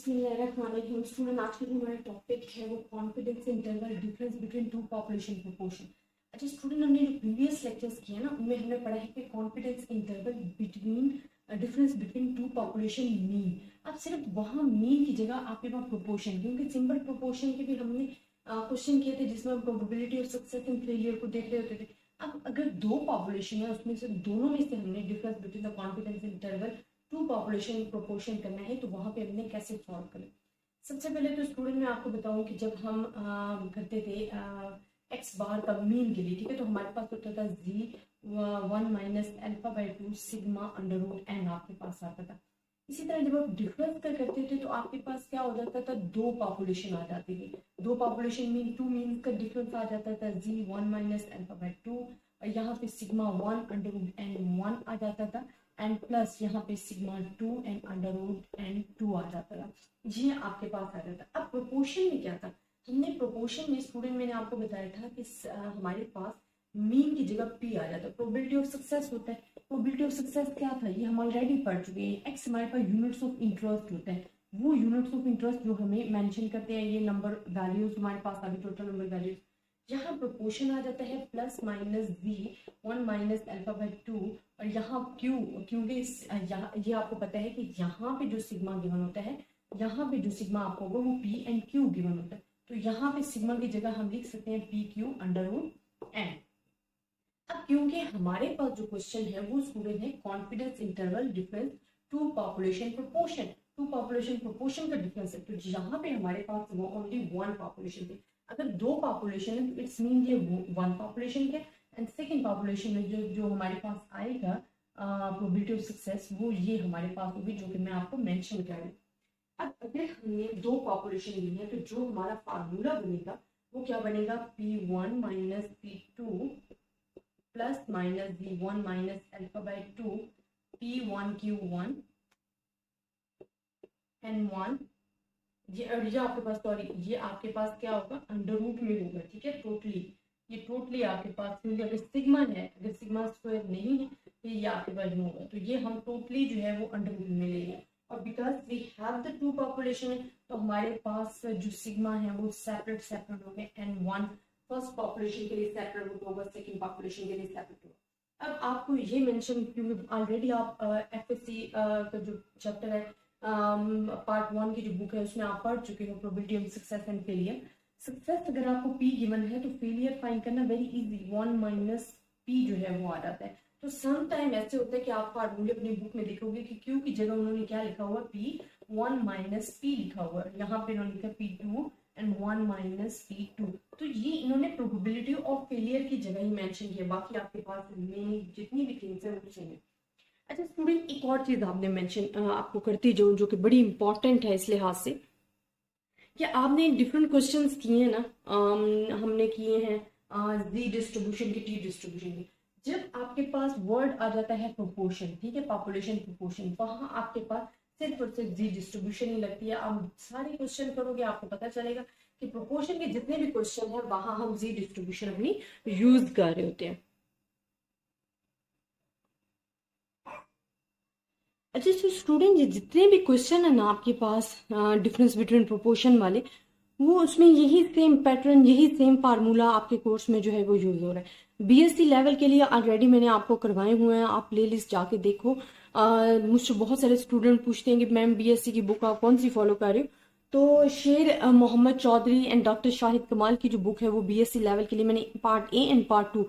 बिस्मिल्लाहिर्रहमानिर्रहीम। स्टूडेंट, आज का जो हमारा टॉपिक है वो confidence interval difference between two population proportion. अच्छा स्टूडेंट, हमने जो प्रीवियस लेक्चर्स किए ना उनमें हमने पढ़ा है कि confidence interval between difference between two population mean. अब सिर्फ वहाँ मीन की जगह आपके पास प्रोपोर्शन, क्योंकि सिंपल प्रोपोर्शन के भी हमने क्वेश्चन किए थे जिसमें हम probability of success and failure को देख रहे होते थे। अब अगर दो पॉपुलेशन है उसमें से दोनों में से हमने difference between the confidence interval two population proportion करना है तो वहाँ पे हमने कैसे सॉल्व करें। सबसे पहले तो स्टूडेंट मैं आपको बताऊं कि जब हम करते थे एक्स बार का मीन के लिए, ठीक है, तो हमारे पास होता था Z 1 minus alpha by 2 sigma under root n आपके पास आता था। इसी तरह जब आप डिफरेंस करते थे तो आपके पास क्या हो जाता था, दो पॉपुलेशन आ जाती थी। दो पॉपुलेशन मीन टू मीन का डिफरेंस आ जाता था जी 1 माइनस अल्फा बाई 2 और यहाँ पे सिग्मा 1 अंडर रूट एन 1 आ जाता था एंड प्लस यहाँ पे sigma 2 and under root n 2 आ जाता था। ये आपके पास आ जाता। अब प्रोपोर्शन में क्या था, हमने प्रोपोर्शन में स्टूडेंट मैंने आपको बताया था कि हमारे पास मीन की जगह पी आ जाता है, प्रोबेबिलिटी ऑफ सक्सेस होता है। प्रोबेबिलिटी ऑफ सक्सेस क्या था, ये हम ऑलरेडी पढ़ चुके हैं। एक्स हमारे पास यूनिट्स ऑफ इंटरेस्ट होता है, वो यूनिट्स ऑफ इंटरेस्ट जो हमें मेंशन करते हैं, ये नंबर वैल्यूज हमारे पास अभी टोटल नंबर वैल्यूज। यहाँ प्रोपोर्शन आ जाता है plus minus Z 1 minus alpha by 2 और यहाँ क्यू, क्योंकि ये आपको पता है कि यहाँ पे जो सिग्मा गिवन होता है, यहाँ पे जो सिग्मा आपको होगा वो पी एंड क्यू गिवन होता है, तो यहाँ पे सिग्मा की जगह हम लिख सकते हैं p q under root n. अब क्योंकि हमारे पास जो क्वेश्चन है वो स्टूडेंट है confidence interval difference two population proportion, two population proportion का डिफरेंस है, तो यहाँ पे हमारे पास वो ओनली वन पॉपुलेशन थी। अगर दो पॉपुलेशन है तो इट्स मीन ये वन पॉपुलेशन के एंड सेकेंड पॉपुलेशन में जो हमारे पास आएगा प्रोबेबिलिटी ऑफ सक्सेस वो ये हमारे पास होगी, जो कि मैं आपको मेंशन कर रही हूँ। अब अगर हमने दो पॉपुलेशन ली है तो जो हमारा फार्मूला बनेगा वो क्या बनेगा, P1 minus P2 plus minus D1 minus alpha by 2 P1Q1 and 1। ये आपके पास, सॉरी, ये आपके पास क्या होगा, अंडर रूट में होगा, ठीक है। ये टोटली आपके पास, क्योंकि अगर सिग्मा है, अगर सिग्मा स्क्वायर नहीं है तो ये आपके पास में होगा, तो ये हम टोटली जो है वो अंडर रूट में लेंगे। और because we have the two population है तो हमारे पास जो सिग्मा है वो सेपरेट हो गए एंड वन फर्स्ट पॉपुलेशन के लिए सेपरेट होगा, सेकेंड पॉपुलेशन के लिए सेपरेट होगा। अब आपको ये मेंशन, क्योंकि ऑलरेडी आप FSC का जो चैप्टर है पार्ट 1 की जो बुक है उसमें आप पढ़ चुके हो probability of success and failure. Success अगर आपको P गिवन है तो फेलियर फाइंड करना वेरी इजी, 1 माइनस P जो है वो आ जाता है। तो सम टाइम ऐसे होता है कि आप फार्मूले अपनी बुक में लिखोगे कि Q की जगह उन्होंने क्या लिखा हुआ, P1 माइनस P लिखा हुआ है, यहाँ पे उन्होंने लिखा P2 एंड 1 माइनस P2, तो ये इन्होंने प्रोबेबिलिटी ऑफ फेलियर की जगह ही मेंशन किया, बाकी आपके पास में जितनी भी थिंग्स है वो सेम है। अच्छा स्टूडेंट, एक और चीज आपने मेंशन आपको करती जाऊँ जो कि बड़ी इंपॉर्टेंट है इस लिहाज से कि आपने डिफरेंट क्वेश्चंस किए हैं ना, हमने किए हैं जी डिस्ट्रीब्यूशन के, टी डिस्ट्रीब्यूशन के। जब आपके पास वर्ड आ जाता है प्रोपोर्शन, ठीक है, पॉपुलेशन प्रोपोर्शन, वहां आपके पास सिर्फ और सिर्फ जी डिस्ट्रीब्यूशन ही लगती है। आप सारे क्वेश्चन करोगे आपको पता चलेगा कि प्रोपोर्शन के जितने भी क्वेश्चन है वहां हम जी डिस्ट्रीब्यूशन अपनी यूज कर रहे होते हैं। अच्छा तो स्टूडेंट, ये जितने भी क्वेश्चन है ना आपके पास डिफरेंस बिटवीन प्रोपोर्शन वाले, वो उसमें यही सेम पैटर्न, यही सेम फार्मूला आपके कोर्स में जो है वो यूज हो रहा है। BSc लेवल के लिए ऑलरेडी मैंने आपको करवाए हुए हैं, आप प्ले लिस्ट जाके देखो। मुझसे बहुत सारे स्टूडेंट पूछते हैं कि मैम BSc की बुक आप कौन सी फॉलो कर रहे हो, तो शेर मोहम्मद चौधरी एंड डॉक्टर शाहिद कमाल की जो बुक है वो BSc लेवल के लिए मैंने पार्ट A एंड पार्ट 2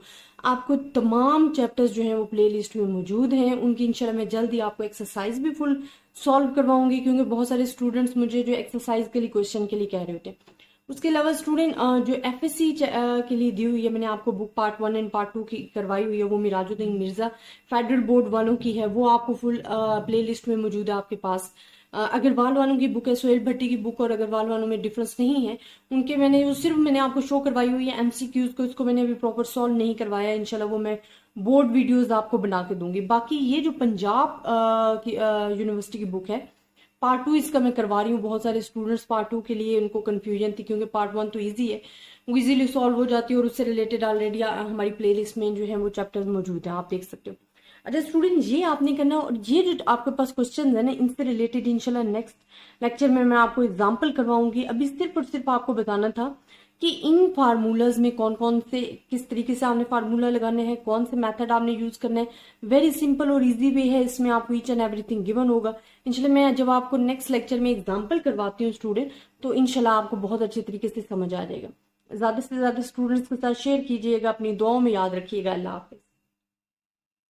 आपको तमाम चैप्टर्स जो हैं वो प्ले लिस्ट में मौजूद हैं। उनकी इंशाल्लाह मैं जल्दी आपको एक्सरसाइज भी फुल सॉल्व करवाऊंगी, क्योंकि बहुत सारे स्टूडेंट्स मुझे जो एक्सरसाइज के लिए क्वेश्चन के लिए कह रहे होते हैं। उसके अलावा स्टूडेंट जो FSC के लिए दी हुई है, मैंने आपको बुक पार्ट 1 एंड पार्ट 2 की करवाई हुई है, वो मिराजुद्दीन मिर्जा फेडरल बोर्ड वालों की है, वो आपको फुल प्ले लिस्ट में मौजूद है आपके पास। अग्रवाल वालों की बुक है, सोहेल भट्टी की बुक और अग्रवाल वालों में डिफरेंस नहीं है उनके, मैंने आपको शो करवाई हुई है MCQs को, इसको मैंने अभी प्रॉपर सॉल्व नहीं करवाया, इंशाल्लाह वो मैं बोर्ड वीडियोस आपको बना के दूंगी। बाकी ये जो पंजाब की यूनिवर्सिटी की बुक है पार्ट 2 इसका मैं करवा रही हूँ। बहुत सारे स्टूडेंट्स पार्ट 2 के लिए उनको कंफ्यूजन थी, क्योंकि पार्ट 1 तो इजी है, वो इजीली सॉल्व हो जाती है और उससे रिलेटेड ऑलरेडी हमारी प्लेलिस्ट में जो है वो चैप्टर्स मौजूद हैं, आप देख सकते हो। अच्छा स्टूडेंट, ये आपने करना, और ये जो आपके पास क्वेश्चन है ना, इनसे रिलेटेड इंशाल्लाह नेक्स्ट लेक्चर में मैं आपको एग्जांपल करवाऊंगी। अभी सिर्फ और सिर्फ आपको बताना था कि इन फार्मूलाज में कौन कौन से, किस तरीके से आपने फार्मूला लगाने हैं, कौन से मेथड आपने यूज करना है। वेरी सिंपल और इजी वे है, इसमें आपको ईच एंड एवरीथिंग गिवन होगा। इंशाल्लाह मैं जब आपको नेक्स्ट लेक्चर में एग्जाम्पल करवाती हूँ स्टूडेंट, तो इंशाल्लाह आपको बहुत अच्छे तरीके से समझ आ जाएगा। ज्यादा से ज्यादा स्टूडेंट्स के साथ शेयर कीजिएगा, अपनी दुआओं में याद रखिएगा। अल्लाह हाफिज।